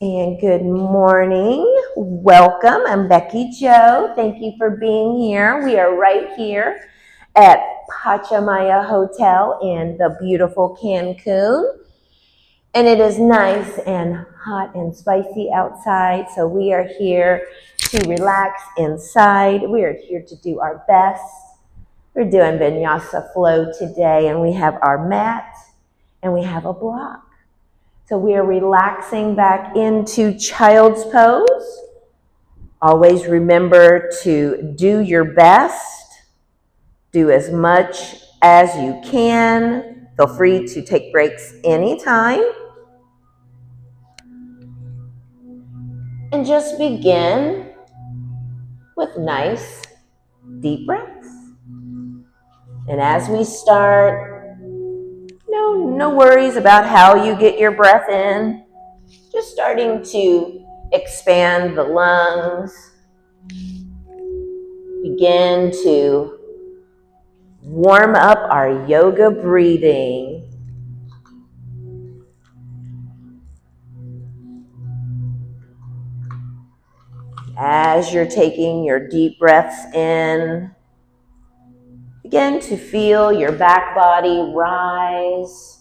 And good morning. Welcome. I'm Bekki Jo. Thank you for being here. We are right here at Pachamaya Hotel in the beautiful Cancun. And it is nice and hot and spicy outside. So we are here to relax inside. We are here to do our best. We're doing Vinyasa Flow today, and we have our mat and we have a block. So we are relaxing back into child's pose. Always remember to do your best. Do as much as you can. Feel free to take breaks anytime. And just begin with nice, deep breaths. And as we start, no worries about how you get your breath in. Just starting to expand the lungs. Begin to warm up our yoga breathing. As you're taking your deep breaths in, begin to feel your back body rise,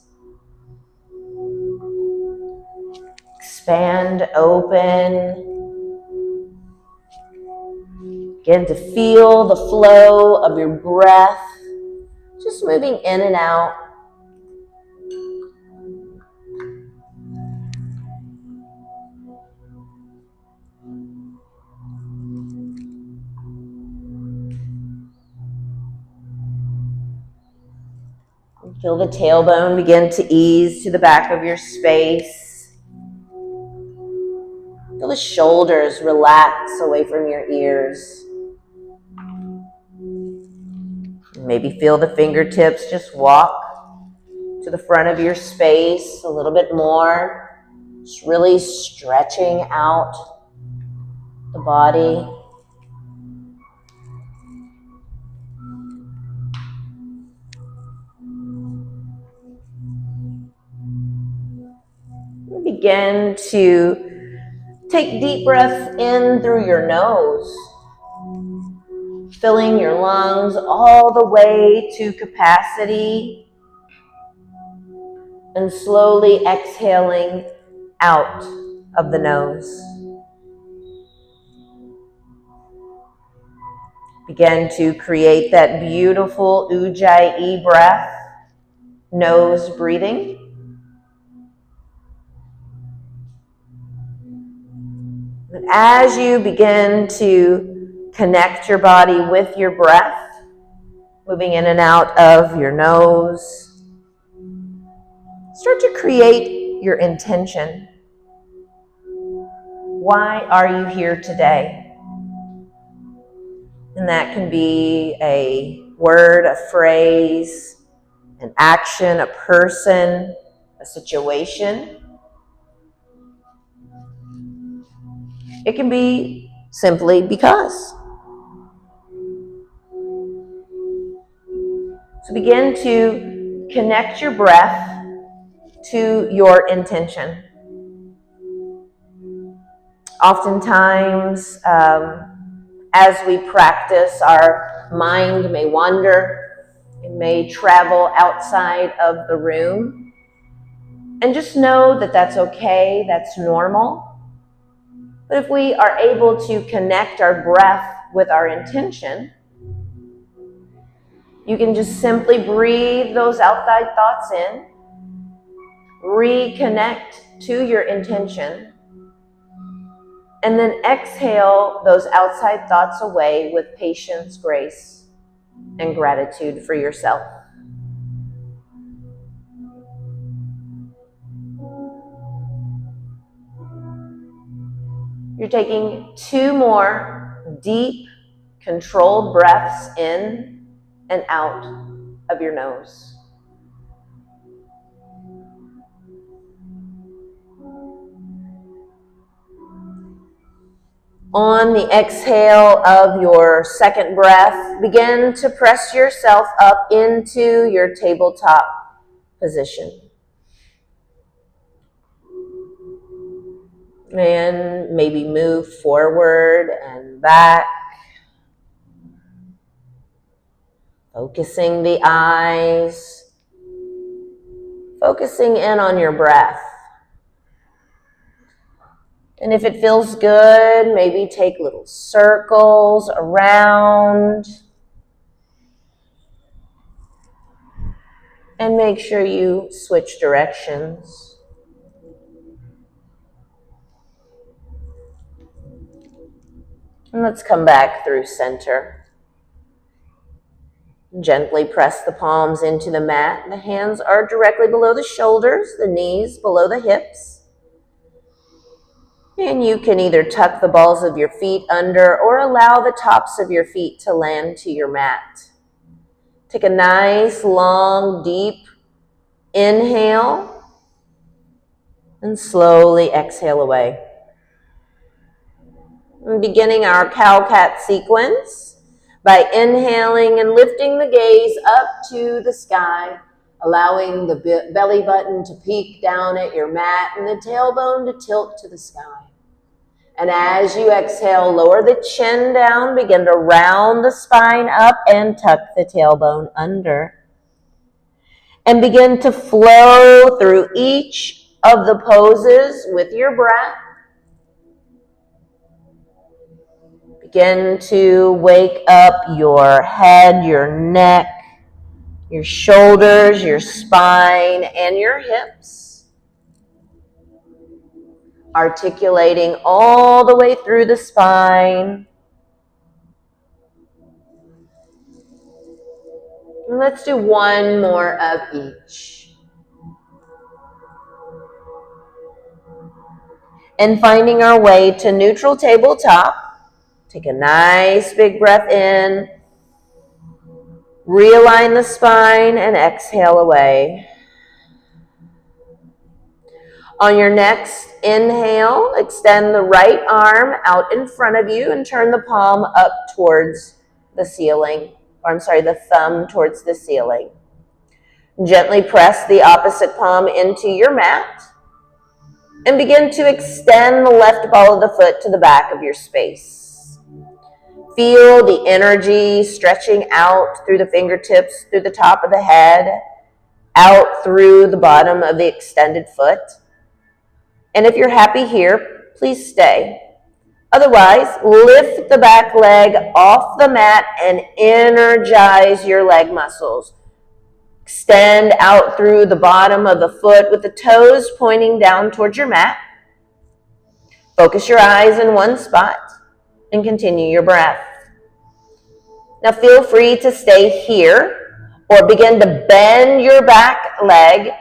expand open. Begin to feel the flow of your breath, just moving in and out. Feel the tailbone begin to ease to the back of your space. Feel the shoulders relax away from your ears. Maybe feel the fingertips just walk to the front of your space a little bit more. Just really stretching out the body. Begin to take deep breaths in through your nose, filling your lungs all the way to capacity, and slowly exhaling out of the nose. Begin to create that beautiful Ujjayi breath, nose breathing. And as you begin to connect your body with your breath, moving in and out of your nose, start to create your intention. Why are you here today? And that can be a word, a phrase, an action, a person, a situation. It can be simply because. So begin to connect your breath to your intention. Oftentimes, as we practice, our mind may wander. It may travel outside of the room. And just know that that's okay, that's normal. But if we are able to connect our breath with our intention, you can just simply breathe those outside thoughts in, reconnect to your intention, and then exhale those outside thoughts away with patience, grace, and gratitude for yourself. You're taking 2 more deep, controlled breaths in and out of your nose. On the exhale of your second breath, begin to press yourself up into your tabletop position. And maybe move forward and back. Focusing the eyes. Focusing in on your breath. And if it feels good, maybe take little circles around. And make sure you switch directions. And let's come back through center. Gently press the palms into the mat. The hands are directly below the shoulders, the knees below the hips. And you can either tuck the balls of your feet under or allow the tops of your feet to land to your mat. Take a nice, long, deep inhale and slowly exhale away. And beginning our cow-cat sequence by inhaling and lifting the gaze up to the sky, allowing the belly button to peek down at your mat and the tailbone to tilt to the sky. And as you exhale, lower the chin down, begin to round the spine up and tuck the tailbone under. And begin to flow through each of the poses with your breath. Begin to wake up your head, your neck, your shoulders, your spine, and your hips. Articulating all the way through the spine. And let's do one more of each. And finding our way to neutral tabletop, take a nice big breath in, realign the spine, and exhale away. On your next inhale, extend the right arm out in front of you and turn the palm up towards the ceiling, the thumb towards the ceiling. Gently press the opposite palm into your mat and begin to extend the left ball of the foot to the back of your space. Feel the energy stretching out through the fingertips, through the top of the head, out through the bottom of the extended foot. And if you're happy here, please stay. Otherwise, lift the back leg off the mat and energize your leg muscles. Extend out through the bottom of the foot with the toes pointing down towards your mat. Focus your eyes in one spot and continue your breath. Now feel free to stay here or begin to bend your back leg.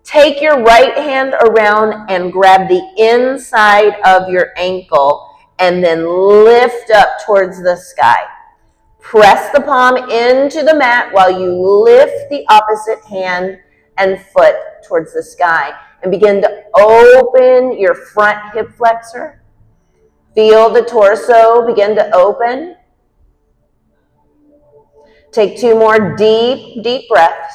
Take your right hand around and grab the inside of your ankle and then lift up towards the sky. Press the palm into the mat while you lift the opposite hand and foot towards the sky. And begin to open your front hip flexor. Feel the torso begin to open. Take 2 more deep breaths.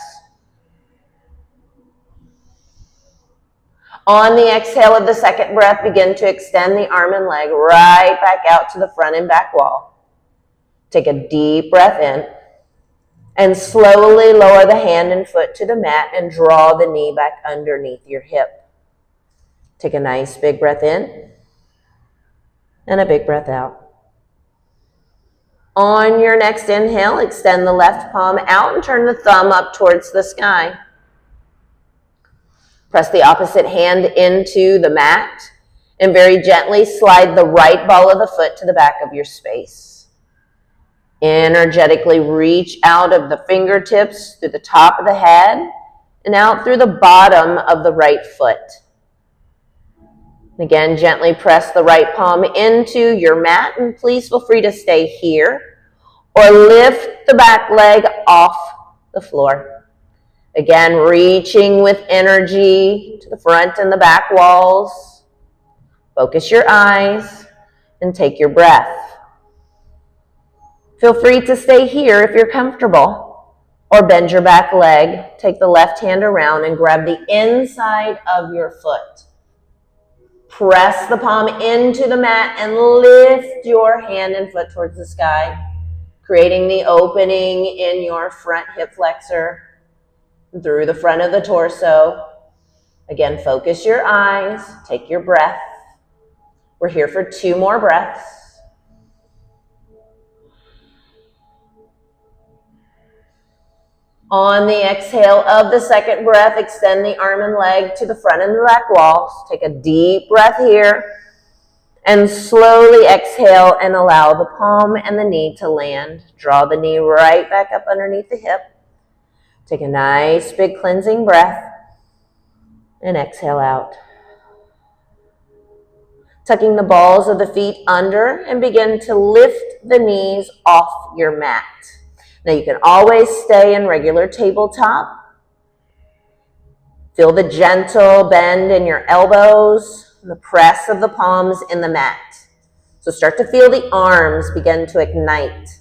On the exhale of the second breath, begin to extend the arm and leg right back out to the front and back wall. Take a deep breath in and slowly lower the hand and foot to the mat and draw the knee back underneath your hip. Take a nice big breath in and a big breath out. On your next inhale, extend the left palm out and turn the thumb up towards the sky. Press the opposite hand into the mat and very gently slide the right ball of the foot to the back of your space. Energetically reach out of the fingertips through the top of the head and out through the bottom of the right foot. Again, gently press the right palm into your mat and please feel free to stay here or lift the back leg off the floor. Again, reaching with energy to the front and the back walls. Focus your eyes and take your breath. Feel free to stay here if you're comfortable, or bend your back leg. Take the left hand around and grab the inside of your foot. Press the palm into the mat and lift your hand and foot towards the sky, creating the opening in your front hip flexor through the front of the torso. Again, focus your eyes, take your breath. We're here for 2 more breaths. On the exhale of the second breath, extend the arm and leg to the front and the back walls. Take a deep breath here and slowly exhale and allow the palm and the knee to land. Draw the knee right back up underneath the hip. Take a nice big cleansing breath and exhale out. Tucking the balls of the feet under and begin to lift the knees off your mat. Now you can always stay in regular tabletop. Feel the gentle bend in your elbows, and the press of the palms in the mat. So start to feel the arms begin to ignite.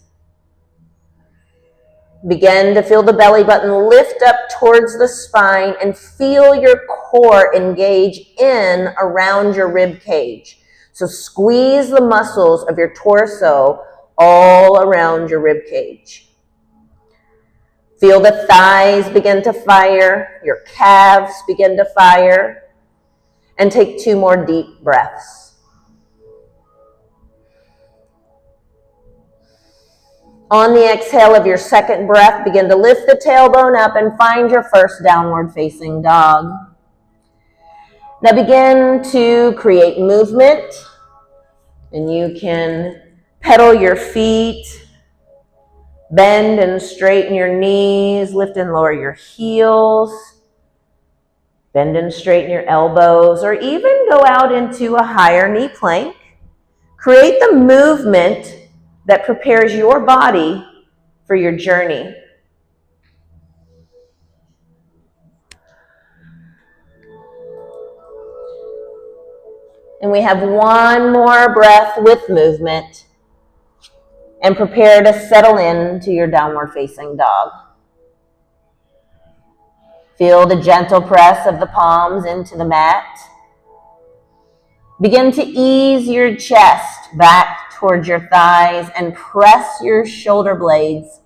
Begin to feel the belly button lift up towards the spine and feel your core engage in around your rib cage. So squeeze the muscles of your torso all around your rib cage. Feel the thighs begin to fire, your calves begin to fire, and take 2 more deep breaths. On the exhale of your second breath, begin to lift the tailbone up and find your first downward facing dog. Now begin to create movement, and you can pedal your feet, bend and straighten your knees, lift and lower your heels, bend and straighten your elbows, or even go out into a higher knee plank. Create the movement that prepares your body for your journey. And we have 1 more breath with movement, and prepare to settle into your downward facing dog. Feel the gentle press of the palms into the mat. Begin to ease your chest back towards your thighs and press your shoulder blades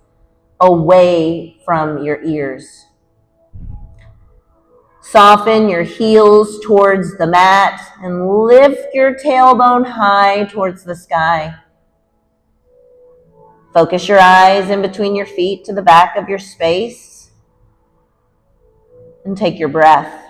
away from your ears. Soften your heels towards the mat and lift your tailbone high towards the sky. Focus your eyes in between your feet to the back of your space and take your breath.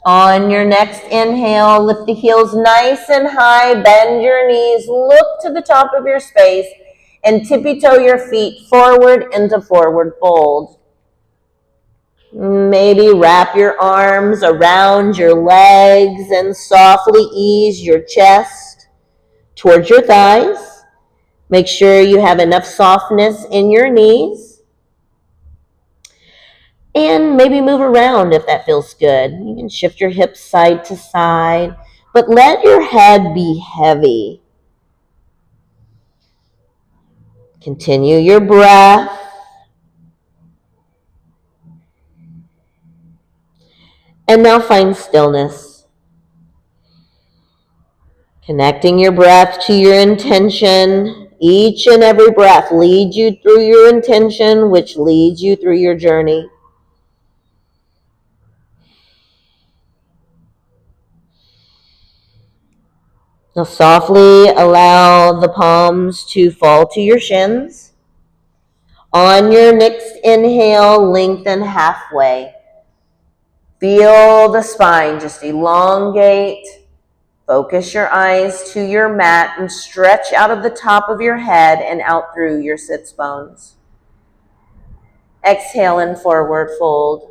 On your next inhale, lift the heels nice and high, bend your knees, look to the top of your space, and tippy-toe your feet forward into forward fold. Maybe wrap your arms around your legs and softly ease your chest towards your thighs. Make sure you have enough softness in your knees. And maybe move around if that feels good. You can shift your hips side to side, but let your head be heavy. Continue your breath. And now find stillness. Connecting your breath to your intention. Each and every breath leads you through your intention, which leads you through your journey. Now softly allow the palms to fall to your shins. On your next inhale, lengthen halfway. Feel the spine just elongate. Focus your eyes to your mat and stretch out of the top of your head and out through your sits bones. Exhale and forward fold.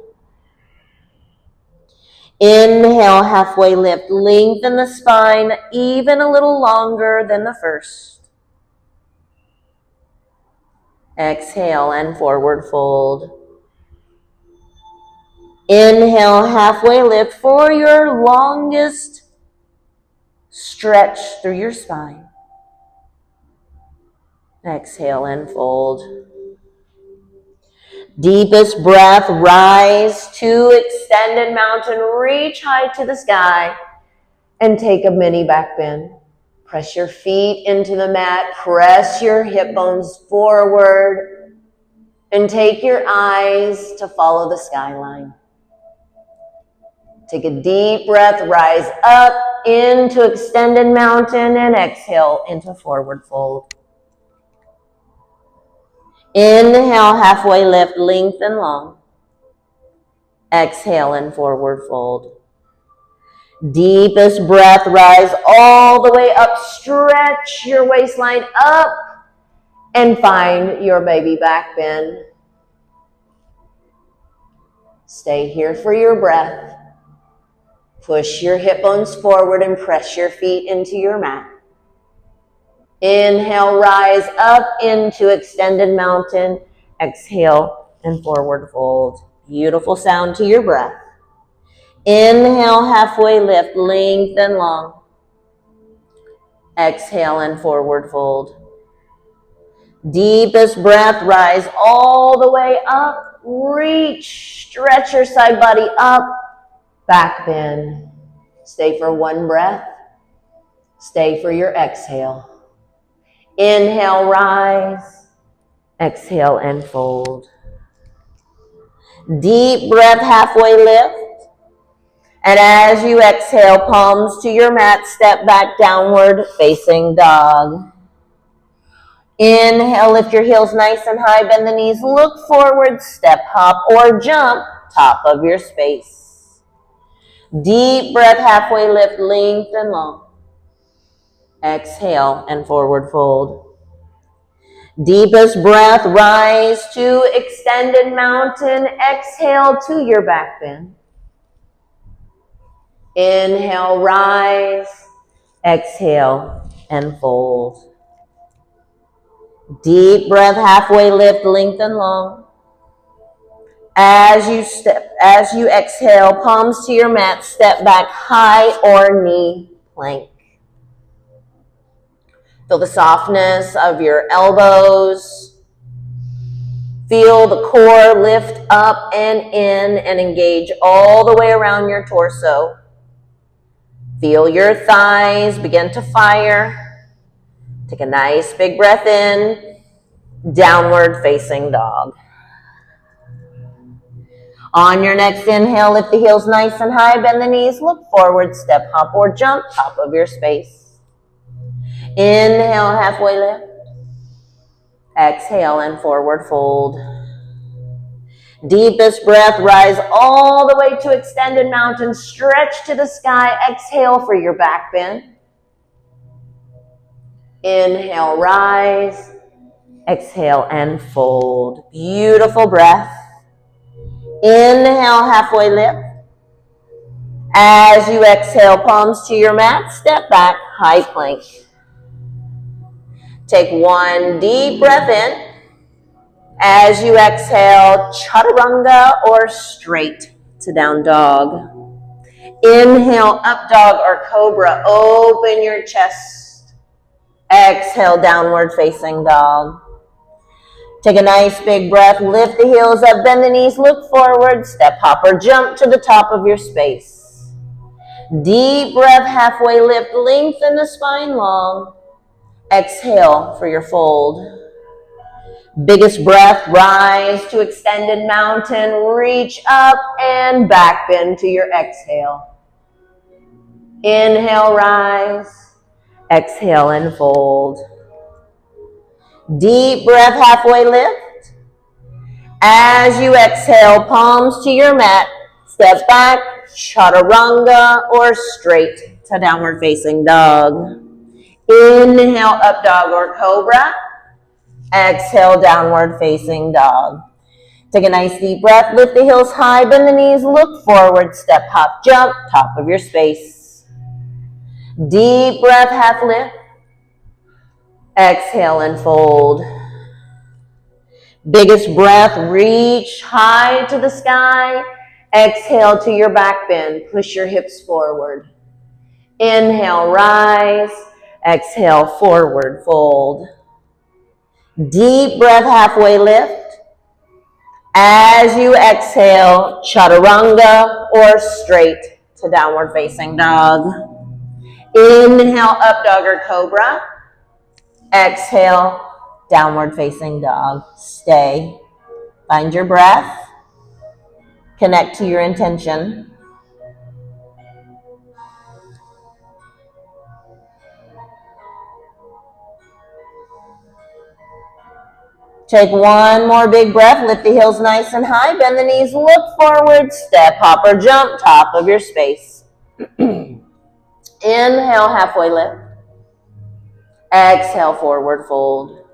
Inhale, halfway lift. Lengthen the spine even a little longer than the first. Exhale and forward fold. Inhale, halfway lift for your longest stretch through your spine. Exhale and fold. Deepest breath, rise to extended mountain, reach high to the sky, and take a mini back bend. Press your feet into the mat, press your hip bones forward, and take your eyes to follow the skyline. Take a deep breath, rise up into extended mountain, and exhale into forward fold. Inhale, halfway lift, lengthen long. Exhale and forward fold. Deepest breath, rise all the way up, stretch your waistline up, and find your baby back bend. Stay here for your breath. Push your hip bones forward and press your feet into your mat. Inhale, rise up into extended mountain. Exhale and forward fold. Beautiful sound to your breath. Inhale, halfway lift, lengthen long. Exhale and forward fold. Deepest breath, rise all the way up. Reach, stretch your side body up. Back bend. Stay for one breath. Stay for your exhale. Inhale, rise. Exhale and fold. Deep breath, halfway lift. And as you exhale, palms to your mat, step back, downward facing dog. Inhale, lift your heels nice and high, bend the knees, look forward, step, hop, or jump, top of your space. Deep breath, halfway lift, lengthen long. Exhale and forward fold. Deepest breath, rise to extended mountain. Exhale to your back bend. Inhale, rise. Exhale and fold. Deep breath, halfway lift, lengthen long. As you exhale, palms to your mat, step back, high or knee plank. Feel the softness of your elbows. Feel the core lift up and in and engage all the way around your torso. Feel your thighs begin to fire. Take a nice big breath in. Downward facing dog. On your next inhale, lift the heels nice and high, bend the knees, look forward, step, hop, or jump, top of your space. Inhale, halfway lift. Exhale and forward fold. Deepest breath, rise all the way to extended mountain, stretch to the sky, exhale for your back bend. Inhale, rise, exhale and fold. Beautiful breath. Inhale, halfway lift. As you exhale, palms to your mat, step back, high plank. Take one deep breath in. As you exhale, chaturanga or straight to down dog. Inhale, up dog or cobra. Open your chest. Exhale, downward facing dog. Take a nice big breath. Lift the heels up, bend the knees, look forward, step, hop, or jump to the top of your space. Deep breath, halfway lift, lengthen the spine long. Exhale for your fold. Biggest breath, rise to extended mountain, reach up and back bend to your exhale. Inhale, rise, exhale and fold. Deep breath, halfway lift. As you exhale, palms to your mat, step back, chaturanga or straight to downward facing dog. Inhale, up dog or cobra. Exhale, downward facing dog. Take a nice deep breath, lift the heels high, bend the knees, look forward, step, hop, jump, top of your space. Deep breath, half lift. Exhale and fold. Biggest breath, reach high to the sky. Exhale to your back bend, push your hips forward. Inhale, rise. Exhale, forward fold. Deep breath, halfway lift. As you exhale, chaturanga or straight to downward facing dog. Inhale, up dog or cobra. Exhale, downward facing dog. Stay. Find your breath. Connect to your intention. Take one more big breath. Lift the heels nice and high. Bend the knees. Look forward. Step, hop, or jump. Top of your space. Inhale, halfway lift. Exhale, forward fold.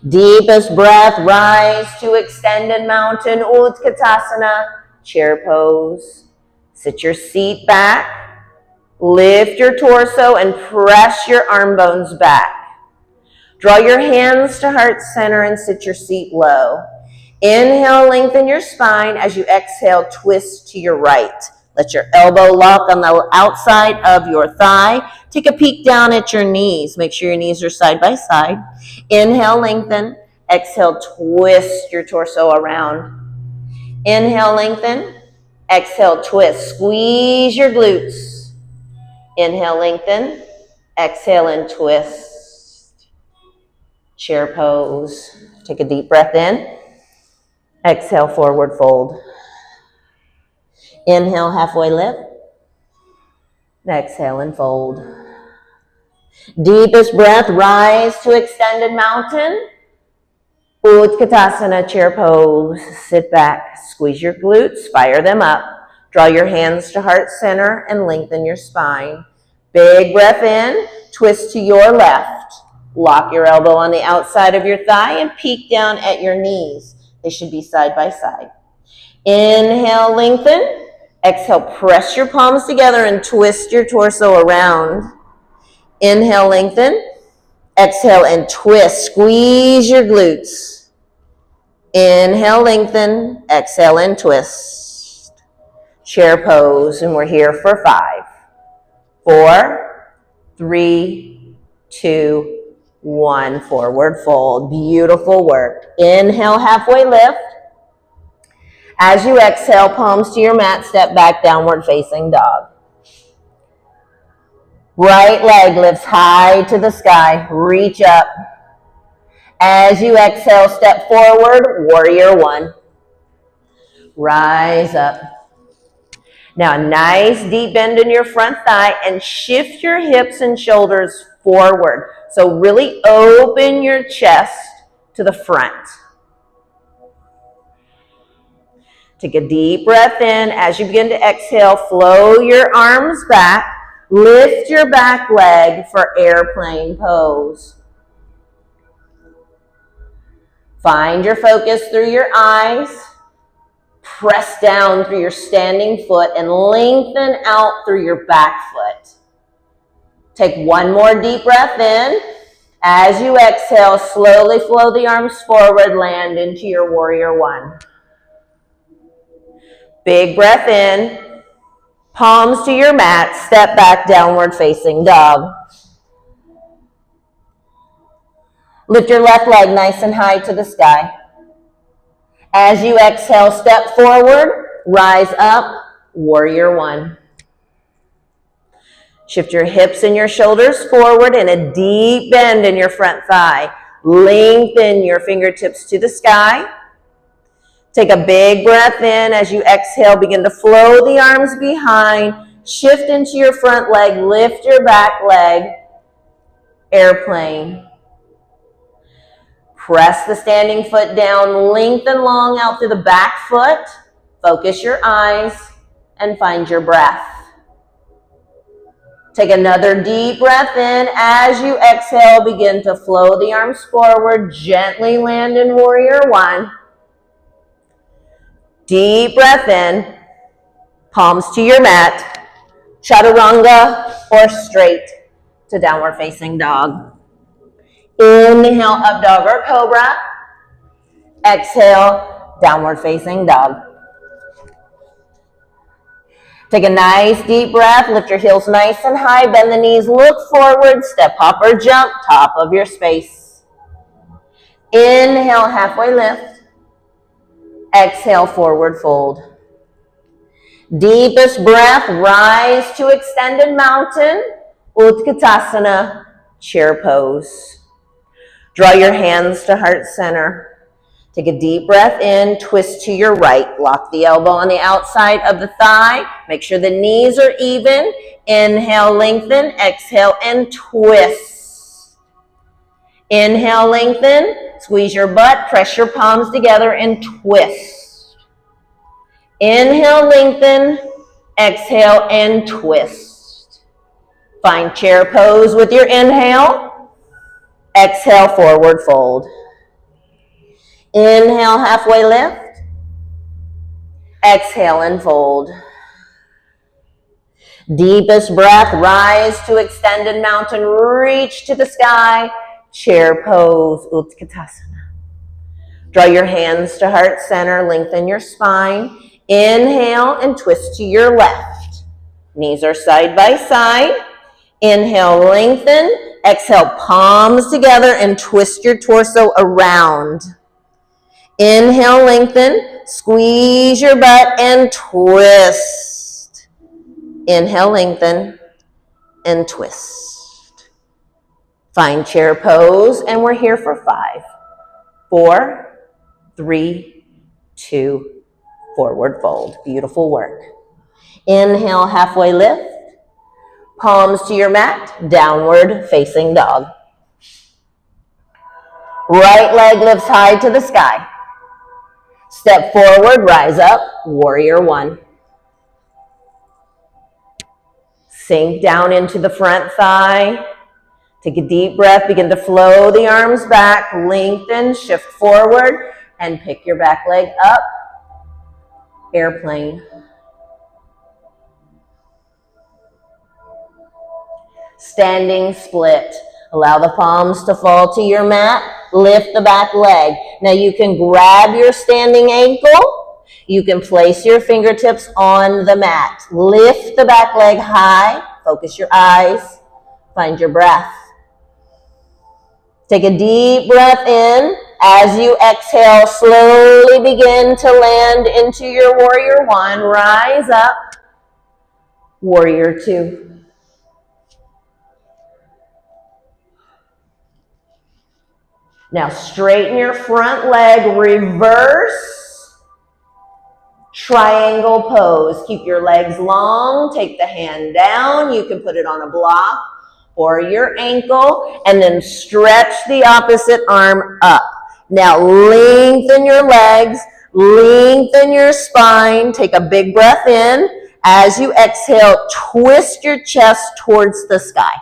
Deepest breath. Rise to extended mountain. Utkatasana. Chair pose. Sit your seat back. Lift your torso and press your arm bones back. Draw your hands to heart center and sit your seat low. Inhale, lengthen your spine. As you exhale, twist to your right. Let your elbow lock on the outside of your thigh. Take a peek down at your knees. Make sure your knees are side by side. Inhale, lengthen. Exhale, twist your torso around. Inhale, lengthen. Exhale, twist. Squeeze your glutes. Inhale, lengthen. Exhale and twist. Chair pose. Take a deep breath in. Exhale, forward fold. Inhale, halfway lift. Exhale and fold. Deepest breath, rise to extended mountain. Utkatasana, chair pose. Sit back, squeeze your glutes, fire them up. Draw your hands to heart center and lengthen your spine. Big breath in, twist to your left. Lock your elbow on the outside of your thigh and peek down at your knees. They should be side by side. Inhale, lengthen. Exhale, press your palms together and twist your torso around. Inhale, lengthen. Exhale and twist. Squeeze your glutes. Inhale, lengthen. Exhale and twist. Chair pose, and we're here for 5, 4, 3, 2, 1. Forward fold. Beautiful work. Inhale, halfway lift. As you exhale, palms to your mat, step back, downward facing dog. Right leg lifts high to the sky, reach up. As you exhale, step forward, warrior 1. Rise up. Now, a nice deep bend in your front thigh and shift your hips and shoulders forward. So really open your chest to the front. Take a deep breath in. As you begin to exhale, flow your arms back. Lift your back leg for airplane pose. Find your focus through your eyes. Press down through your standing foot and lengthen out through your back foot. Take one more deep breath in. As you exhale, slowly flow the arms forward, land into your warrior 1. Big breath in, palms to your mat, step back, downward facing dog. Lift your left leg nice and high to the sky. As you exhale, step forward, rise up, warrior 1. Shift your hips and your shoulders forward and a deep bend in your front thigh. Lengthen your fingertips to the sky. Take a big breath in. As you exhale, begin to flow the arms behind. Shift into your front leg. Lift your back leg. Airplane. Press the standing foot down. Lengthen long out through the back foot. Focus your eyes and find your breath. Take another deep breath in. As you exhale, begin to flow the arms forward. Gently land in warrior 1. Deep breath in, palms to your mat, chaturanga or straight to downward facing dog. Inhale, up dog or cobra. Exhale, downward facing dog. Take a nice deep breath, lift your heels nice and high, bend the knees, look forward, step, hop, or jump, top of your space. Inhale, halfway lift. Exhale, forward fold. Deepest breath, rise to extended mountain, Utkatasana, chair pose. Draw your hands to heart center. Take a deep breath in, twist to your right. Lock the elbow on the outside of the thigh. Make sure the knees are even. Inhale, lengthen. Exhale, and twist. Inhale, lengthen. Squeeze your butt. Press your palms together and twist. Inhale, lengthen. Exhale, and twist. Find chair pose with your inhale. Exhale, forward fold. Inhale, halfway lift. Exhale and fold. Deepest breath, rise to extended mountain, reach to the sky, chair pose, Utkatasana. Draw your hands to heart center, lengthen your spine. Inhale and twist to your left. Knees are side by side. Inhale, lengthen. Exhale, palms together and twist your torso around. Inhale, lengthen, squeeze your butt and twist. Inhale, lengthen, and twist. Find chair pose, and we're here for 5, 4, 3, 2, forward fold. Beautiful work. Inhale, halfway lift. Palms to your mat, downward facing dog. Right leg lifts high to the sky. Step forward, rise up, warrior 1. Sink down into the front thigh. Take a deep breath, begin to flow the arms back, lengthen, shift forward, and pick your back leg up, airplane. Standing split. Allow the palms to fall to your mat. Lift the back leg. Now you can grab your standing ankle. You can place your fingertips on the mat. Lift the back leg high. Focus your eyes. Find your breath. Take a deep breath in. As you exhale, slowly begin to land into your warrior 1. Rise up. Warrior 2. Now straighten your front leg, reverse triangle pose. Keep your legs long, take the hand down. You can put it on a block or your ankle, and then stretch the opposite arm up. Now lengthen your legs, lengthen your spine. Take a big breath in. As you exhale, twist your chest towards the sky.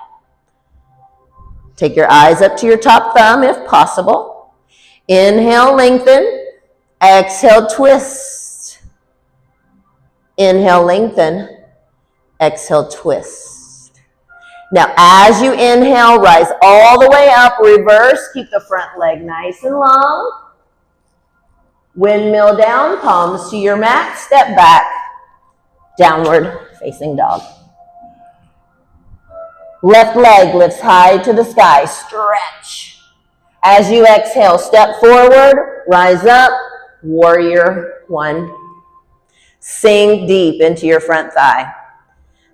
Take your eyes up to your top thumb if possible. Inhale, lengthen. Exhale, twist. Inhale, lengthen. Exhale, twist. Now, as you inhale, rise all the way up. Reverse. Keep the front leg nice and long. Windmill down. Palms to your mat. Step back. Downward facing dog. Left leg lifts high to the sky. Stretch. As you exhale, step forward, rise up, warrior 1. Sink deep into your front thigh.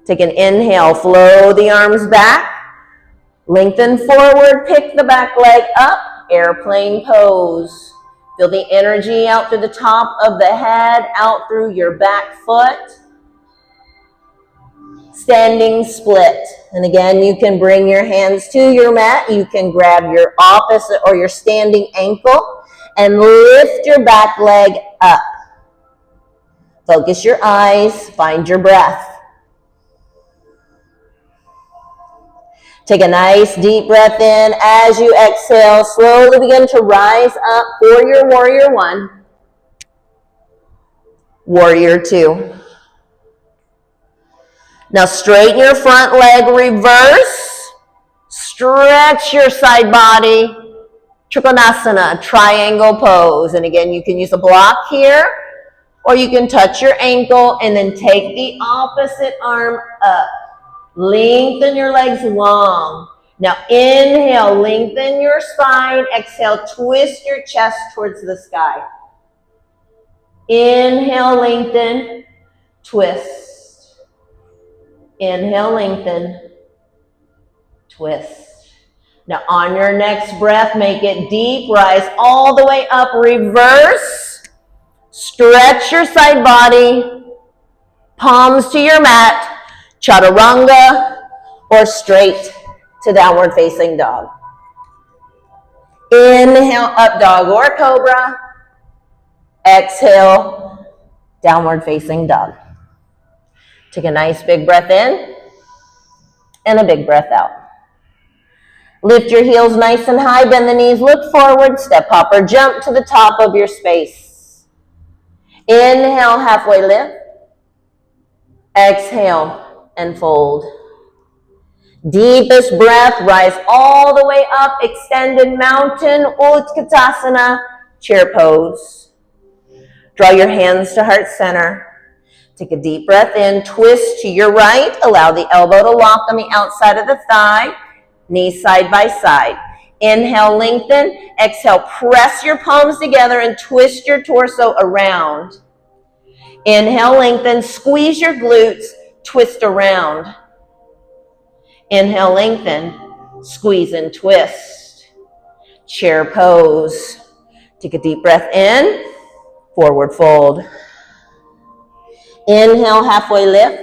Take an inhale, flow the arms back. Lengthen forward, pick the back leg up, airplane pose. Feel the energy out through the top of the head, out through your back foot. Standing split. And again, you can bring your hands to your mat. You can grab your opposite or your standing ankle and lift your back leg up. Focus your eyes, find your breath. Take a nice deep breath in. As you exhale, slowly begin to rise up for your warrior 1. Warrior 2. Now straighten your front leg, reverse. Stretch your side body. Trikonasana, triangle pose. And again, you can use a block here, or you can touch your ankle and then take the opposite arm up. Lengthen your legs long. Now inhale, lengthen your spine. Exhale, twist your chest towards the sky. Inhale, lengthen, twist. Inhale, lengthen, twist. Now on your next breath, make it deep, rise all the way up, reverse, stretch your side body, palms to your mat, chaturanga, or straight to downward facing dog. Inhale, up dog or cobra. Exhale, downward facing dog. Take a nice big breath in and a big breath out. Lift your heels nice and high, bend the knees, look forward, step, hop, or jump to the top of your space. Inhale, halfway lift. Exhale and fold. Deepest breath, rise all the way up, extended mountain, Utkatasana, chair pose. Draw your hands to heart center. Take a deep breath in, twist to your right, allow the elbow to lock on the outside of the thigh. Knees side by side. Inhale, lengthen. Exhale, press your palms together and twist your torso around. Inhale, lengthen. Squeeze your glutes. Twist around. Inhale, lengthen. Squeeze and twist. Chair pose. Take a deep breath in. Forward fold. Inhale, halfway lift.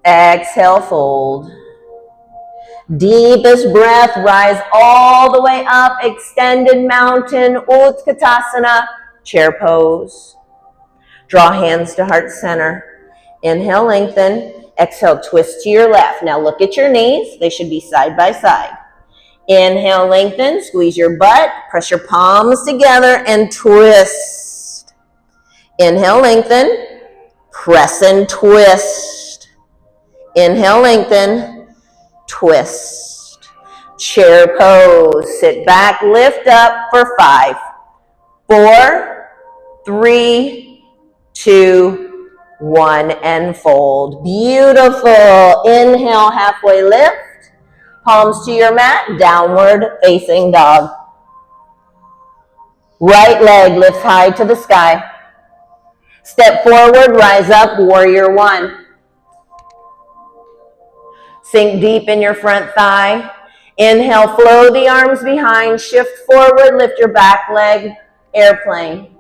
Exhale, fold. Deepest breath, rise all the way up, extended mountain, Utkatasana, chair pose. Draw hands to heart center. Inhale, lengthen. Exhale, twist to your left. Now look at your knees. They should be side by side. Inhale, lengthen. Squeeze your butt. Press your palms together and twist. Inhale, lengthen. Press and twist. Inhale, lengthen. Twist. Chair pose. Sit back, lift up for 5, 4, 3, 2, 1, and fold. Beautiful. Inhale, halfway lift. Palms to your mat, downward facing dog. Right leg lifts high to the sky. Step forward, rise up, warrior 1. Sink deep in your front thigh. Inhale, flow the arms behind, shift forward, lift your back leg, airplane.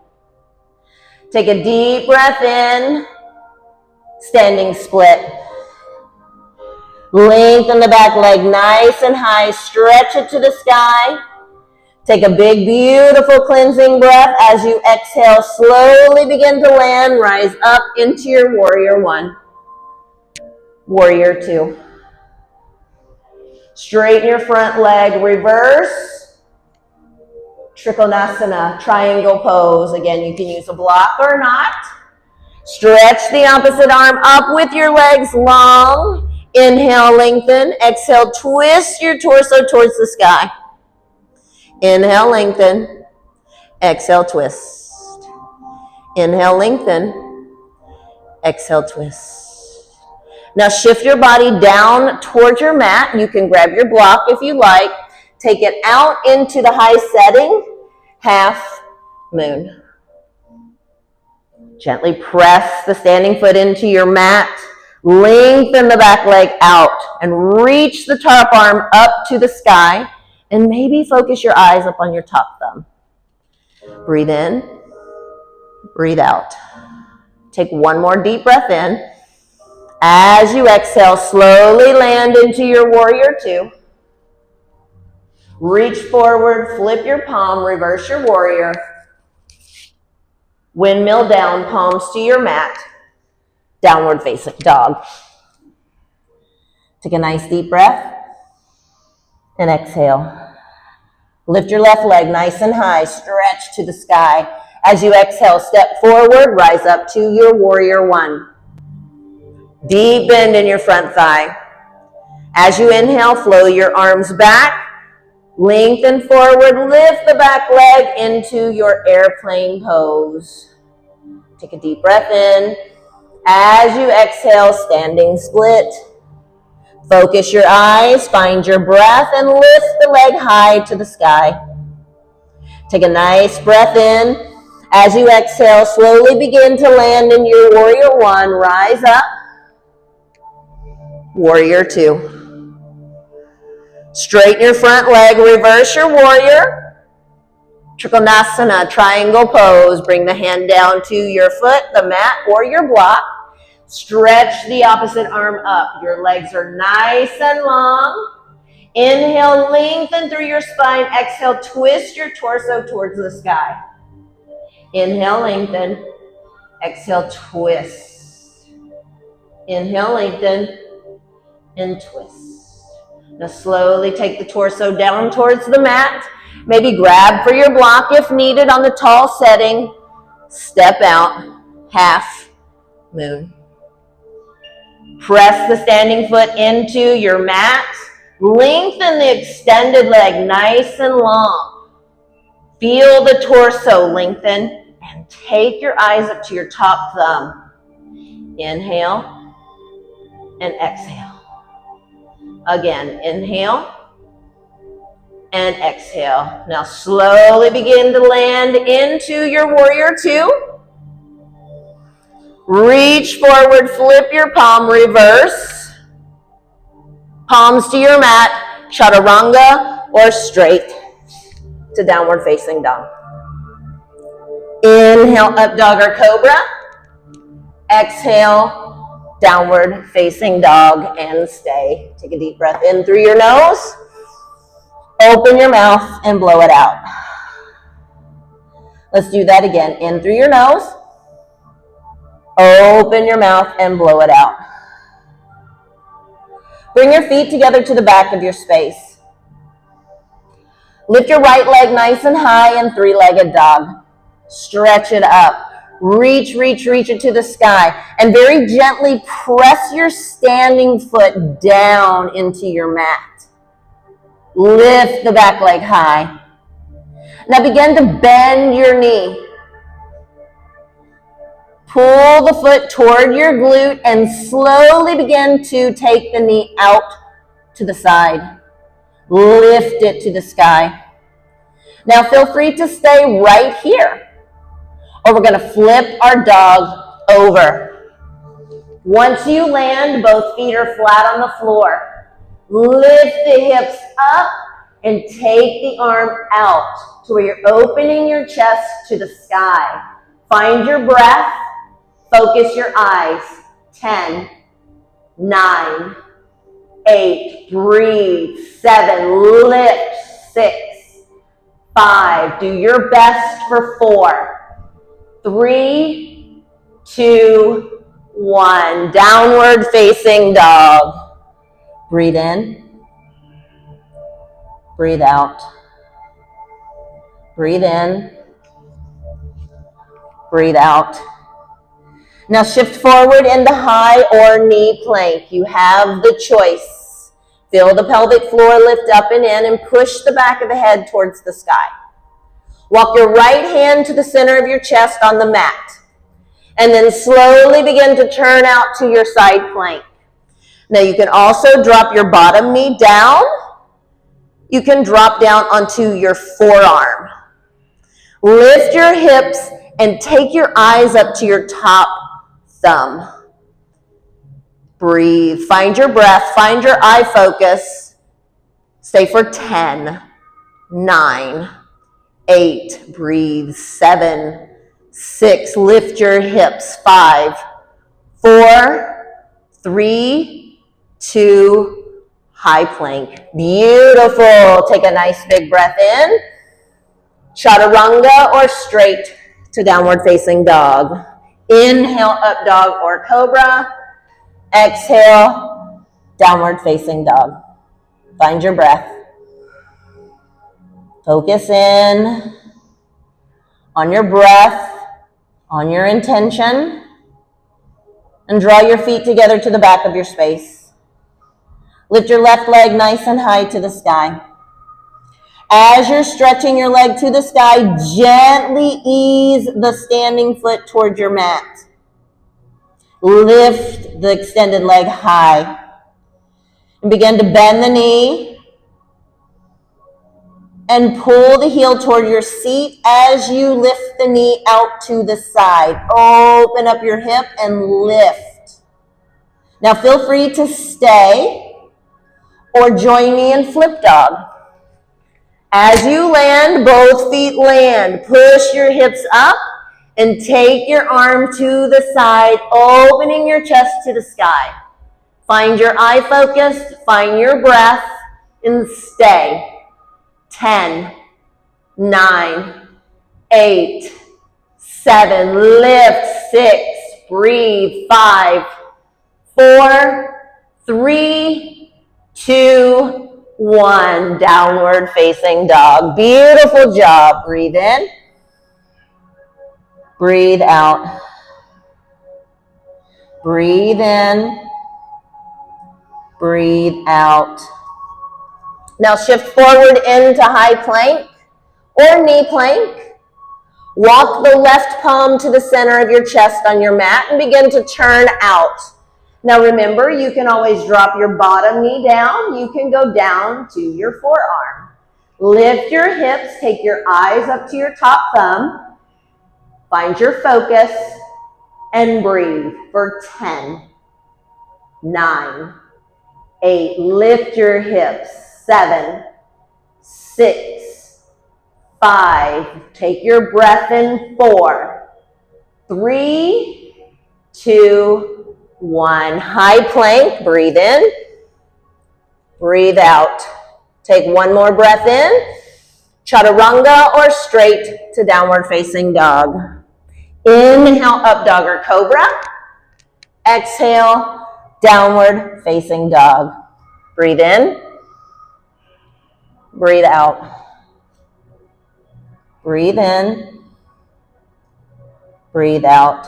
Take a deep breath in, standing split. Lengthen the back leg nice and high, stretch it to the sky. Take a big, beautiful cleansing breath. As you exhale, slowly begin to land, rise up into your warrior 1. Warrior 2. Straighten your front leg, reverse, Trikonasana, triangle pose. Again, you can use a block or not. Stretch the opposite arm up with your legs long. Inhale, lengthen. Exhale, twist your torso towards the sky. Inhale, lengthen. Exhale, twist. Inhale, lengthen. Exhale, twist. Now shift your body down towards your mat. You can grab your block if you like. Take it out into the high setting, half moon. Gently press the standing foot into your mat. Lengthen the back leg out and reach the top arm up to the sky. And maybe focus your eyes up on your top thumb. Breathe in, breathe out. Take one more deep breath in. As you exhale, slowly land into your warrior 2. Reach forward, flip your palm, reverse your warrior. Windmill down, palms to your mat. Downward facing dog. Take a nice deep breath and exhale. Lift your left leg nice and high, stretch to the sky. As you exhale, step forward, rise up to your warrior 1. Deep bend in your front thigh. As you inhale, flow your arms back. Lengthen forward, lift the back leg into your airplane pose. Take a deep breath in. As you exhale, standing split. Focus your eyes, find your breath, and lift the leg high to the sky. Take a nice breath in. As you exhale, slowly begin to land in your warrior one. Rise up. Warrior two. Straighten your front leg, reverse your warrior. Trikonasana, triangle pose. Bring the hand down to your foot, the mat, or your block. Stretch the opposite arm up. Your legs are nice and long. Inhale, lengthen through your spine. Exhale, twist your torso towards the sky. Inhale, lengthen. Exhale, twist. Inhale, lengthen, and twist. Now slowly take the torso down towards the mat. Maybe grab for your block if needed on the tall setting. Step out, half moon. Press the standing foot into your mat. Lengthen the extended leg nice and long. Feel the torso lengthen and take your eyes up to your top thumb. Inhale and exhale. Again, inhale and exhale. Now slowly begin to land into your warrior two. Reach forward, flip your palm, reverse. Palms to your mat, chaturanga or straight to downward facing dog. Inhale, up dog or cobra. Exhale, downward facing dog and stay. Take a deep breath in through your nose. Open your mouth and blow it out. Let's do that again. In through your nose. Open your mouth and blow it out. Bring your feet together to the back of your space. Lift your right leg nice and high in three-legged dog. Stretch it up. Reach it to the sky. And very gently press your standing foot down into your mat. Lift the back leg high. Now begin to bend your knee. Pull the foot toward your glute and slowly begin to take the knee out to the side. Lift it to the sky. Now feel free to stay right here, or we're going to flip our dog over. Once you land, both feet are flat on the floor. Lift the hips up and take the arm out to where you're opening your chest to the sky. Find your breath. Focus your eyes. 10, 9, 8, breathe. 7, lift. 6, 5, do your best for 4, 3, 2, 1. Downward facing dog. Breathe in. Breathe out. Breathe in. Breathe out. Now shift forward into high or knee plank. You have the choice. Feel the pelvic floor lift up and in and push the back of the head towards the sky. Walk your right hand to the center of your chest on the mat. And then slowly begin to turn out to your side plank. Now you can also drop your bottom knee down. You can drop down onto your forearm. Lift your hips and take your eyes up to your top thumb. Breathe. Find your breath. Find your eye focus. Stay for 10, 9, 8. Breathe. 7, 6. Lift your hips. 5, 4, 3, 2, high plank. Beautiful. Take a nice big breath in. Chaturanga or straight to downward facing dog. Inhale, up dog or cobra. Exhale, downward facing dog. Find your breath. Focus in on your breath, on your intention, and draw your feet together to the back of your space. Lift your left leg nice and high to the sky. As you're stretching your leg to the sky, gently ease the standing foot towards your mat. Lift the extended leg high. And begin to bend the knee and pull the heel toward your seat as you lift the knee out to the side. Open up your hip and lift. Now feel free to stay or join me in flip dog. As you land, both feet land. Push your hips up and take your arm to the side, opening your chest to the sky. Find your eye focus, find your breath, and stay. 10, 9, 8, 7, lift, 6, breathe, 5, 4, 3, 2, 1, downward facing dog. Beautiful job. Breathe in. Breathe out. Breathe in. Breathe out. Now shift forward into high plank or knee plank. Walk the left palm to the center of your chest on your mat and begin to turn out. Now remember, you can always drop your bottom knee down. You can go down to your forearm. Lift your hips, take your eyes up to your top thumb. Find your focus and breathe for 10, 9, 8. Lift your hips. 7, 6, 5. Take your breath in. 4, 3, 2, 1. High plank. Breathe in. Breathe out. Take one more breath in. Chaturanga or straight to downward facing dog. Inhale, up dog or cobra. Exhale, downward facing dog. Breathe in. Breathe out. Breathe in. Breathe out.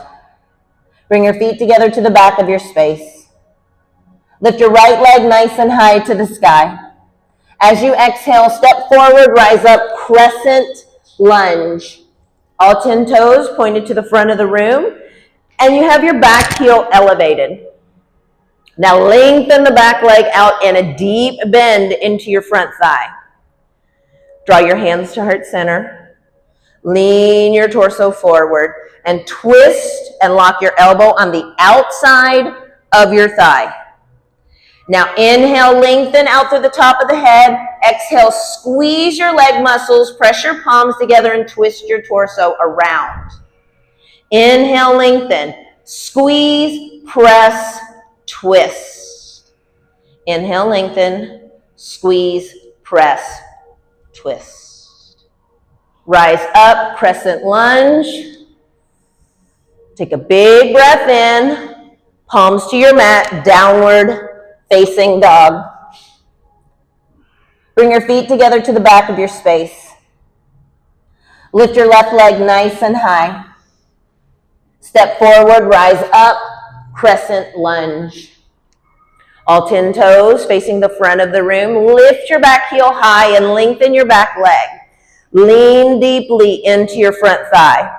Bring your feet together to the back of your space. Lift your right leg nice and high to the sky. As you exhale, step forward, rise up, crescent lunge. All 10 toes pointed to the front of the room, and you have your back heel elevated. Now lengthen the back leg out in a deep bend into your front thigh. Draw your hands to heart center. Lean your torso forward and twist and lock your elbow on the outside of your thigh. Now inhale, lengthen out through the top of the head. Exhale, squeeze your leg muscles, press your palms together and twist your torso around. Inhale, lengthen, squeeze, press, twist. Inhale, lengthen, squeeze, press, twist. Rise up, crescent lunge. Take a big breath in, palms to your mat, downward facing dog. Bring your feet together to the back of your space. Lift your left leg nice and high. Step forward, rise up, crescent lunge. All 10 toes facing the front of the room. Lift your back heel high and lengthen your back leg. Lean deeply into your front thigh.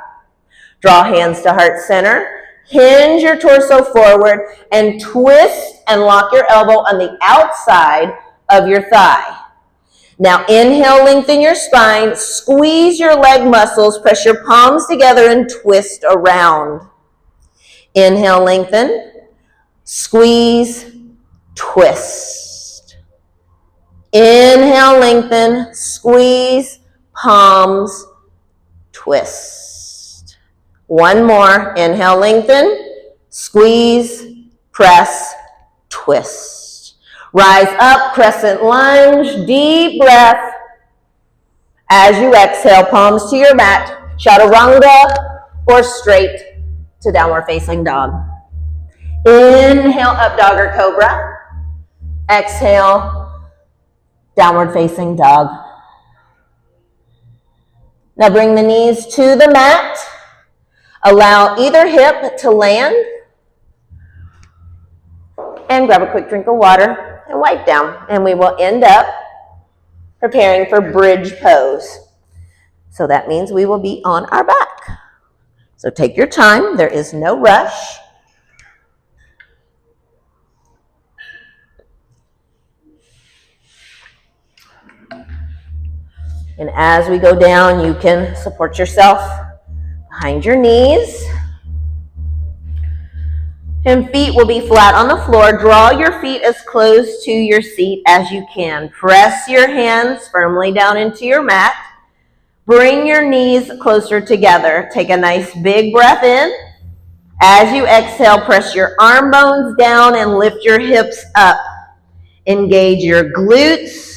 Draw hands to heart center. Hinge your torso forward and twist and lock your elbow on the outside of your thigh. Now inhale, lengthen your spine, squeeze your leg muscles, press your palms together and twist around. Inhale, lengthen, squeeze, twist. Inhale, lengthen, squeeze, palms, twist. One more. Inhale, lengthen, squeeze, press, twist. Rise up, crescent lunge, deep breath. As you exhale, palms to your mat, chaturanga or straight to downward facing dog. Inhale, up dog or cobra. Exhale, downward facing dog. Now bring the knees to the mat. Allow either hip to land. And grab a quick drink of water and wipe down. And we will end up preparing for bridge pose. So that means we will be on our back. So take your time. There is no rush. And as we go down, you can support yourself behind your knees. And feet will be flat on the floor. Draw your feet as close to your seat as you can. Press your hands firmly down into your mat. Bring your knees closer together. Take a nice big breath in. As you exhale, press your arm bones down and lift your hips up. Engage your glutes.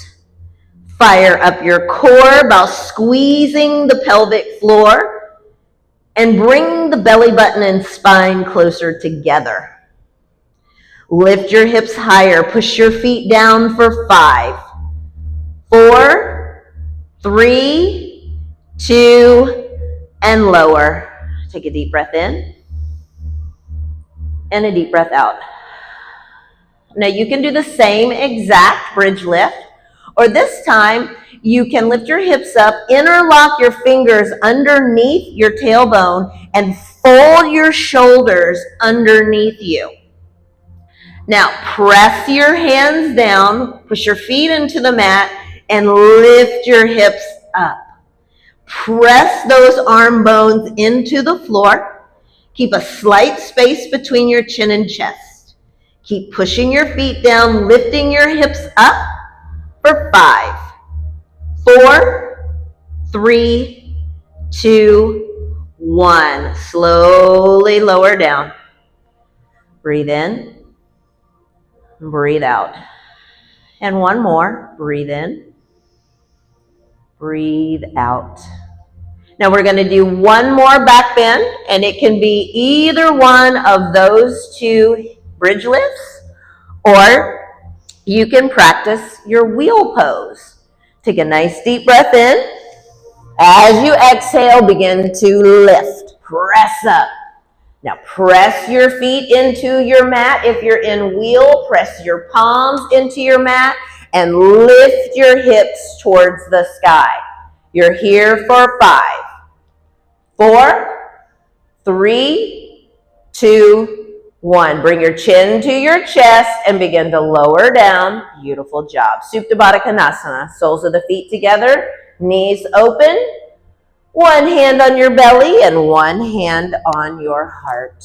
Fire up your core by squeezing the pelvic floor. And bring the belly button and spine closer together. Lift your hips higher. Push your feet down for 5, 4, 3, 2, and lower. Take a deep breath in and a deep breath out. Now you can do the same exact bridge lift, or this time you can lift your hips up, interlock your fingers underneath your tailbone, and fold your shoulders underneath you. Now, press your hands down, push your feet into the mat, and lift your hips up. Press those arm bones into the floor. Keep a slight space between your chin and chest. Keep pushing your feet down, lifting your hips up for 5, 4, 3, 2, 1. Slowly lower down. Breathe in. Breathe out. And one more. Breathe in. Breathe out. Now we're going to do one more back bend, and it can be either one of those 2 bridge lifts, or you can practice your wheel pose. Take a nice deep breath in. As you exhale, begin to lift. Press up. Now press your feet into your mat. If you're in wheel, press your palms into your mat and lift your hips towards the sky. You're here for 5, 4, 3, 2, 1. Bring your chin to your chest and begin to lower down. Beautiful job. Supta Baddha Konasana. Soles of the feet together, knees open. One hand on your belly and one hand on your heart.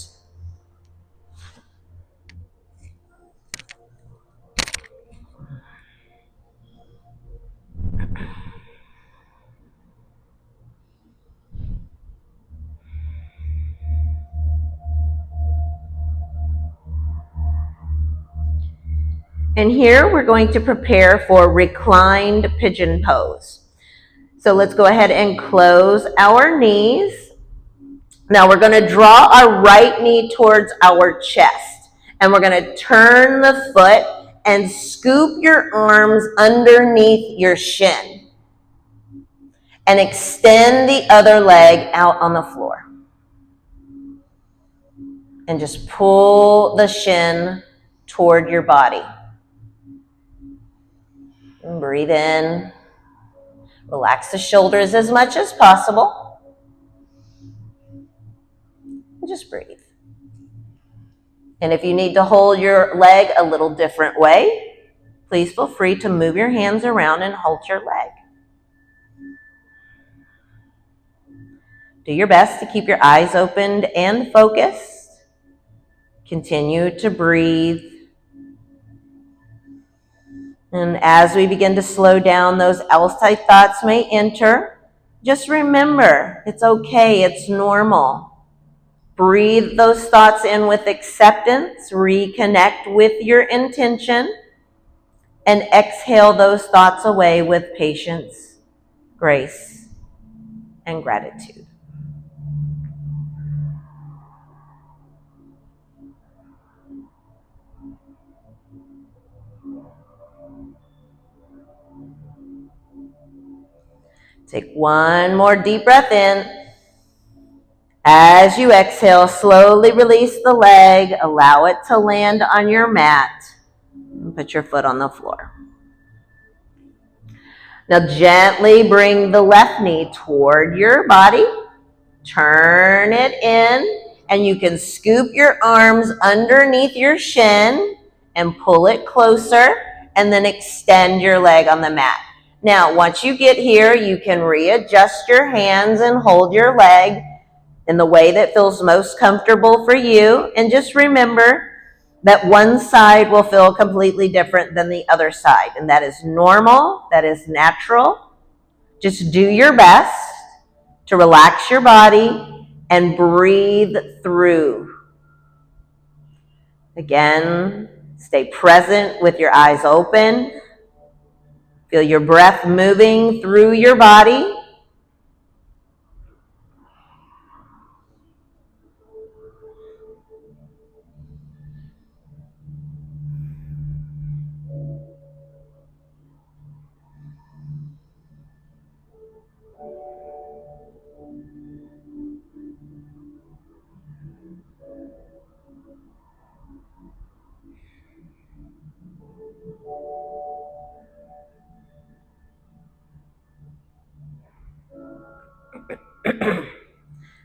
And here we're going to prepare for reclined pigeon pose. So let's go ahead and close our knees. Now we're going to draw our right knee towards our chest. And we're going to turn the foot and scoop your arms underneath your shin. And extend the other leg out on the floor. And just pull the shin toward your body. And breathe in. Relax the shoulders as much as possible. And just breathe. And if you need to hold your leg a little different way, please feel free to move your hands around and hold your leg. Do your best to keep your eyes opened and focused. Continue to breathe. And as we begin to slow down, those else-type thoughts may enter. Just remember, it's okay, it's normal. Breathe those thoughts in with acceptance, reconnect with your intention, and exhale those thoughts away with patience, grace, and gratitude. Take one more deep breath in. As you exhale, slowly release the leg. Allow it to land on your mat. And put your foot on the floor. Now gently bring the left knee toward your body. Turn it in. And you can scoop your arms underneath your shin and pull it closer. And then extend your leg on the mat. Now, once you get here, you can readjust your hands and hold your leg in the way that feels most comfortable for you. And just remember that one side will feel completely different than the other side. And that is normal, that is natural. Just do your best to relax your body and breathe through. Again, stay present with your eyes open. Feel your breath moving through your body.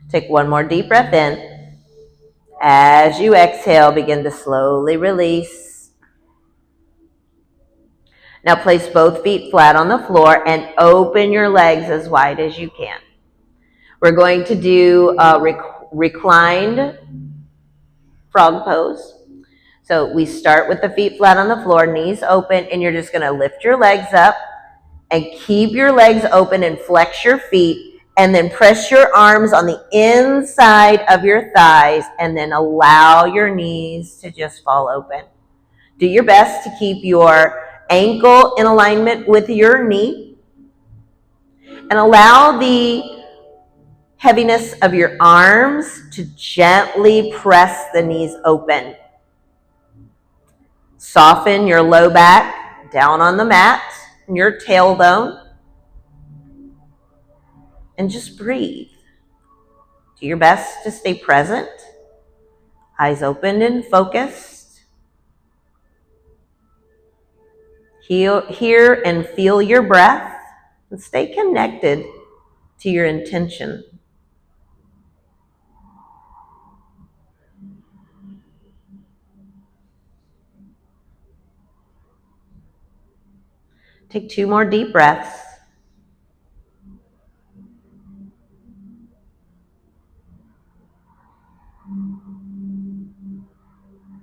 Take one more deep breath in. As you exhale, begin to slowly release. Now place both feet flat on the floor and open your legs as wide as you can. We're going to do a reclined frog pose. So we start with the feet flat on the floor, knees open, and you're just going to lift your legs up and keep your legs open and flex your feet, and then press your arms on the inside of your thighs, and then allow your knees to just fall open. Do your best to keep your ankle in alignment with your knee, and allow the heaviness of your arms to gently press the knees open. Soften your low back down on the mat and your tailbone, and just breathe. Do your best to stay present, eyes open and focused. Hear and feel your breath, and stay connected to your intention. Take 2 more deep breaths.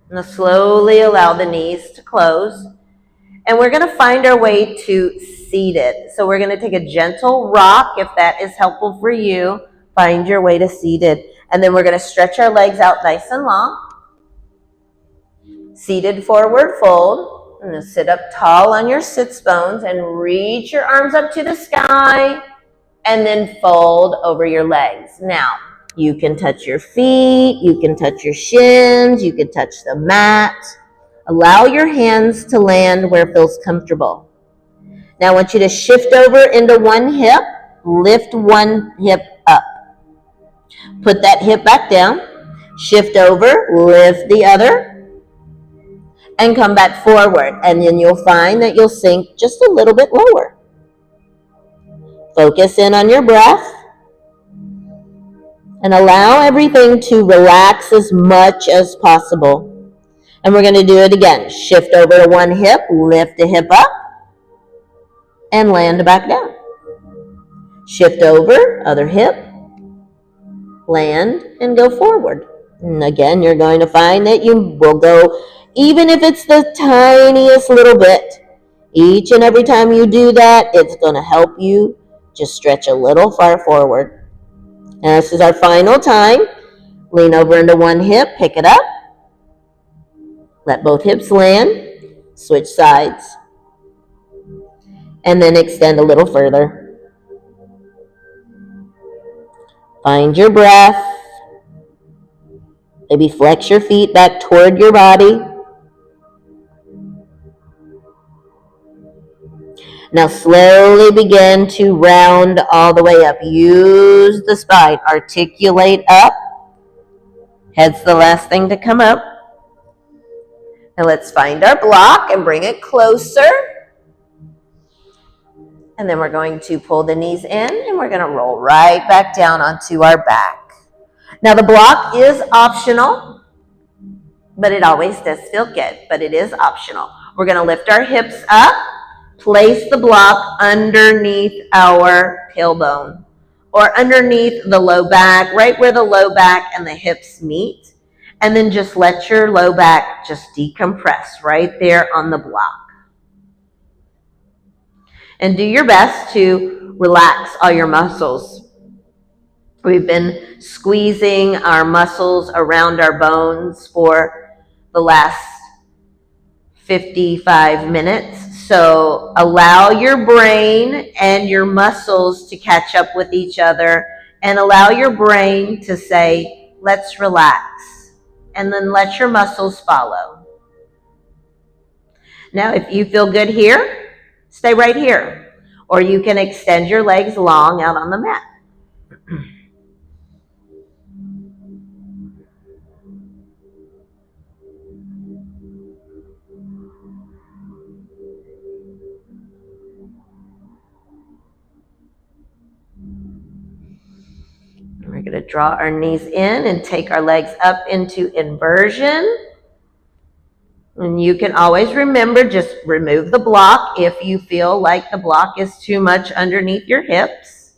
Now slowly allow the knees to close. And we're going to find our way to seated. So we're going to take a gentle rock, if that is helpful for you. Find your way to seated. And then we're going to stretch our legs out nice and long. Seated forward fold. And then sit up tall on your sits bones and reach your arms up to the sky. And then fold over your legs. Now, you can touch your feet. You can touch your shins. You can touch the mat. Allow your hands to land where it feels comfortable. Now I want you to shift over into one hip, lift one hip up. Put that hip back down, shift over, lift the other, and come back forward. And then you'll find that you'll sink just a little bit lower. Focus in on your breath and allow everything to relax as much as possible. And we're going to do it again. Shift over to one hip, lift the hip up, and land back down. Shift over, other hip, land, and go forward. And again, you're going to find that you will go, even if it's the tiniest little bit, each and every time you do that, it's going to help you just stretch a little far forward. And this is our final time. Lean over into one hip, pick it up, let both hips land, switch sides, and then extend a little further. Find your breath. Maybe flex your feet back toward your body. Now slowly begin to round all the way up. Use the spine. Articulate up. Head's the last thing to come up. Now let's find our block and bring it closer. And then we're going to pull the knees in and we're going to roll right back down onto our back. Now the block is optional, but it always does feel good, but it is optional. We're going to lift our hips up Place the block underneath our tailbone or underneath the low back, right where the low back and the hips meet. And then just let your low back just decompress right there on the block. And do your best to relax all your muscles. We've been squeezing our muscles around our bones for the last 55 minutes. So allow your brain and your muscles to catch up with each other, and allow your brain to say, let's relax, and then let your muscles follow. Now, if you feel good here, stay right here, or you can extend your legs long out on the mat. We're going to draw our knees in and take our legs up into inversion. And you can always remember, just remove the block if you feel like the block is too much underneath your hips.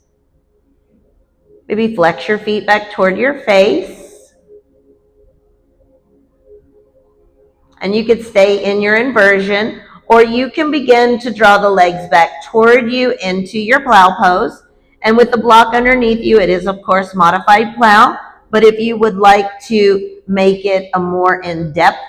Maybe flex your feet back toward your face. And you could stay in your inversion, or you can begin to draw the legs back toward you into your plow pose. And with the block underneath you, it is, of course, modified plow. But if you would like to make it a more in-depth,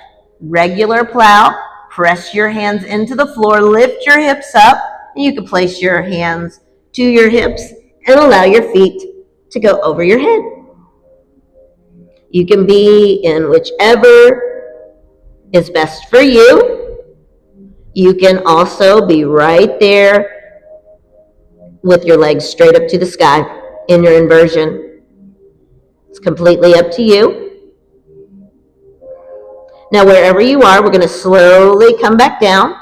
regular plow, press your hands into the floor, lift your hips up, and you can place your hands to your hips and allow your feet to go over your head. You can be in whichever is best for you. You can also be right there with your legs straight up to the sky in your inversion. It's completely up to you. Now, wherever you are, we're going to slowly come back down.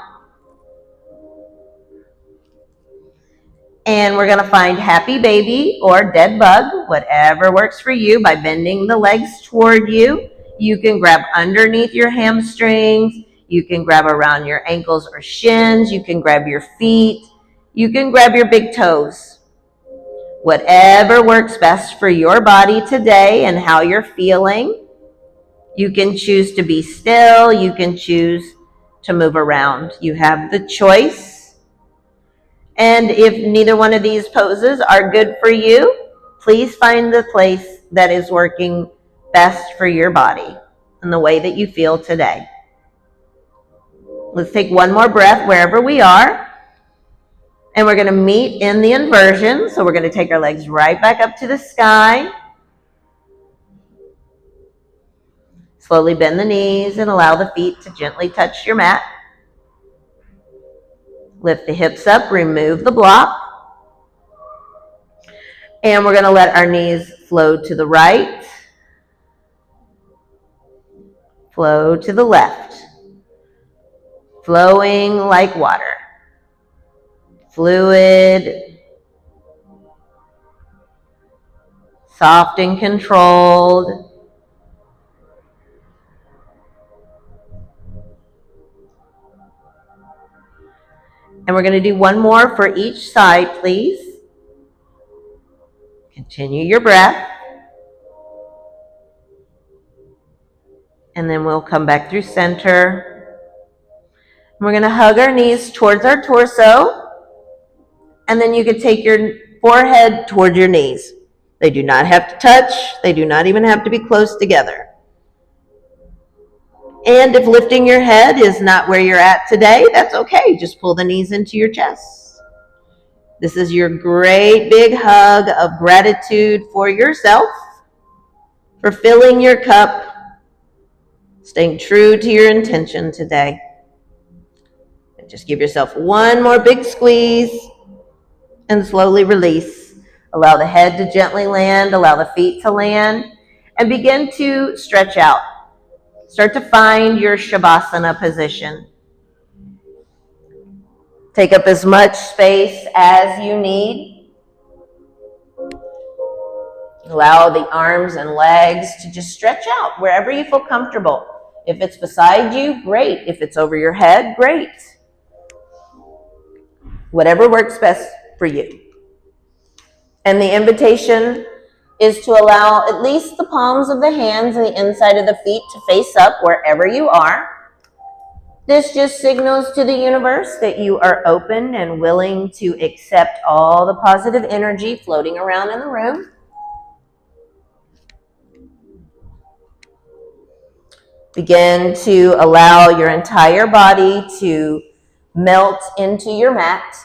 And we're going to find happy baby or dead bug, whatever works for you, by bending the legs toward you. You can grab underneath your hamstrings. You can grab around your ankles or shins. You can grab your feet. You can grab your big toes. Whatever works best for your body today and how you're feeling. You can choose to be still. You can choose to move around. You have the choice. And if neither one of these poses are good for you, please find the place that is working best for your body and the way that you feel today. Let's take one more breath wherever we are. And we're going to meet in the inversion. So we're going to take our legs right back up to the sky. Slowly bend the knees and allow the feet to gently touch your mat. Lift the hips up, remove the block. And we're going to let our knees flow to the right, flow to the left, flowing like water, fluid, soft and controlled. And we're going to do one more for each side, please. Continue your breath. And then we'll come back through center. We're going to hug our knees towards our torso. And then you can take your forehead toward your knees. They do not have to touch. They do not even have to be close together. And if lifting your head is not where you're at today, that's okay. Just pull the knees into your chest. This is your great big hug of gratitude for yourself, for filling your cup, staying true to your intention today. And just give yourself one more big squeeze and slowly release. Allow the head to gently land, allow the feet to land, and begin to stretch out. Start to find your Shavasana position. Take up as much space as you need. Allow the arms and legs to just stretch out wherever you feel comfortable. If it's beside you, great. If it's over your head, great. whatever works best for you. And the invitation is to allow at least the palms of the hands and the inside of the feet to face up wherever you are. This just signals to the universe that you are open and willing to accept all the positive energy floating around in the room. Begin to allow your entire body to melt into your mat.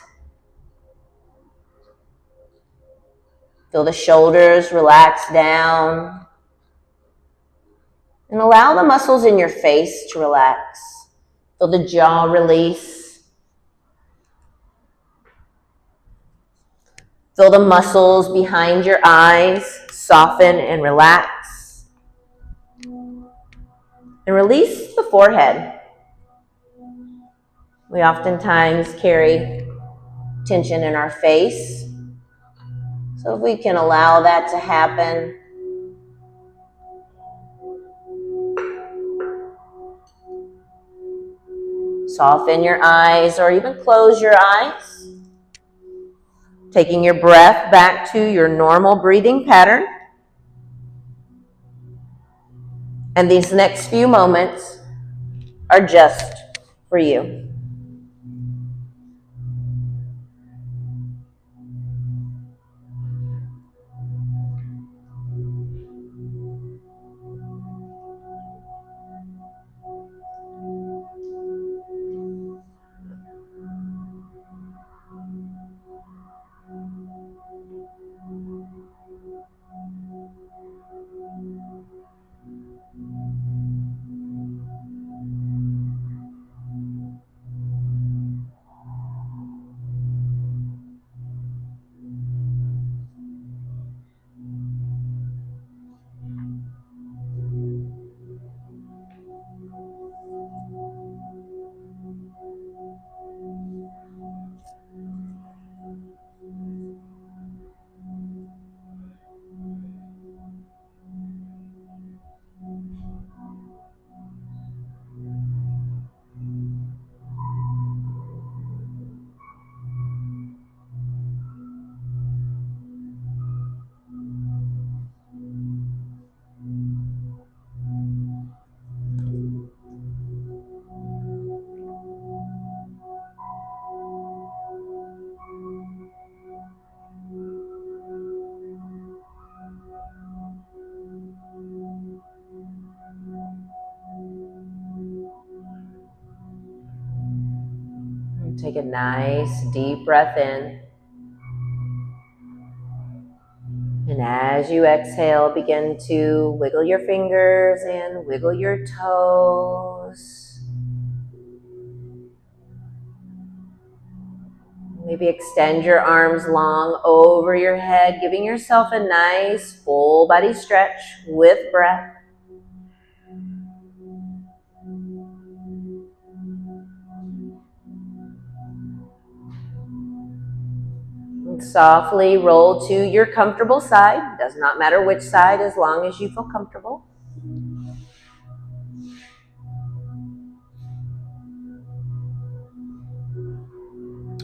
Feel the shoulders relax down. And allow the muscles in your face to relax. Feel the jaw release. Feel the muscles behind your eyes soften and relax. And release the forehead. We oftentimes carry tension in our face. So if we can allow that to happen, soften your eyes or even close your eyes. Taking your breath back to your normal breathing pattern. And these next few moments are just for you. Take a nice deep breath in. And as you exhale, begin to wiggle your fingers and wiggle your toes. Maybe extend your arms long over your head, giving yourself a nice full body stretch with breath. And softly roll to your comfortable side. Does not matter which side as long as you feel comfortable.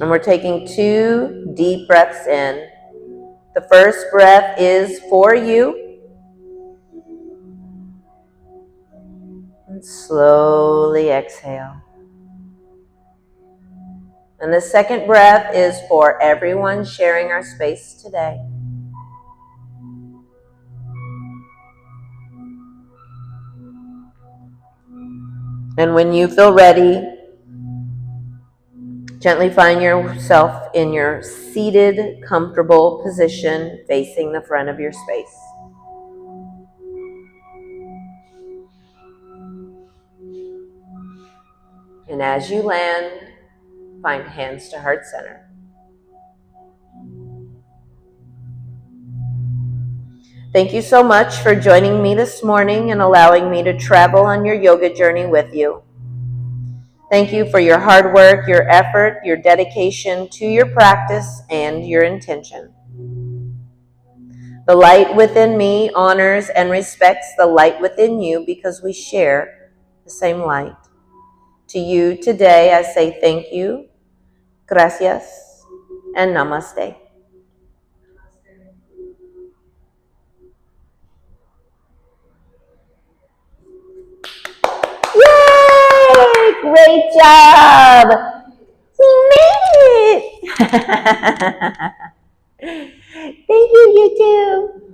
And we're taking 2 deep breaths in. The first breath is for you. And slowly exhale. And the second breath is for everyone sharing our space today. And when you feel ready, gently find yourself in your seated, comfortable position facing the front of your space. And as you land, find hands to heart center. Thank you so much for joining me this morning and allowing me to travel on your yoga journey with you. Thank you for your hard work, your effort, your dedication to your practice, and your intention. The light within me honors and respects the light within you because we share the same light. To you today, I say thank you, gracias, And namaste. Yay! Great job! We made it! Thank you, YouTube.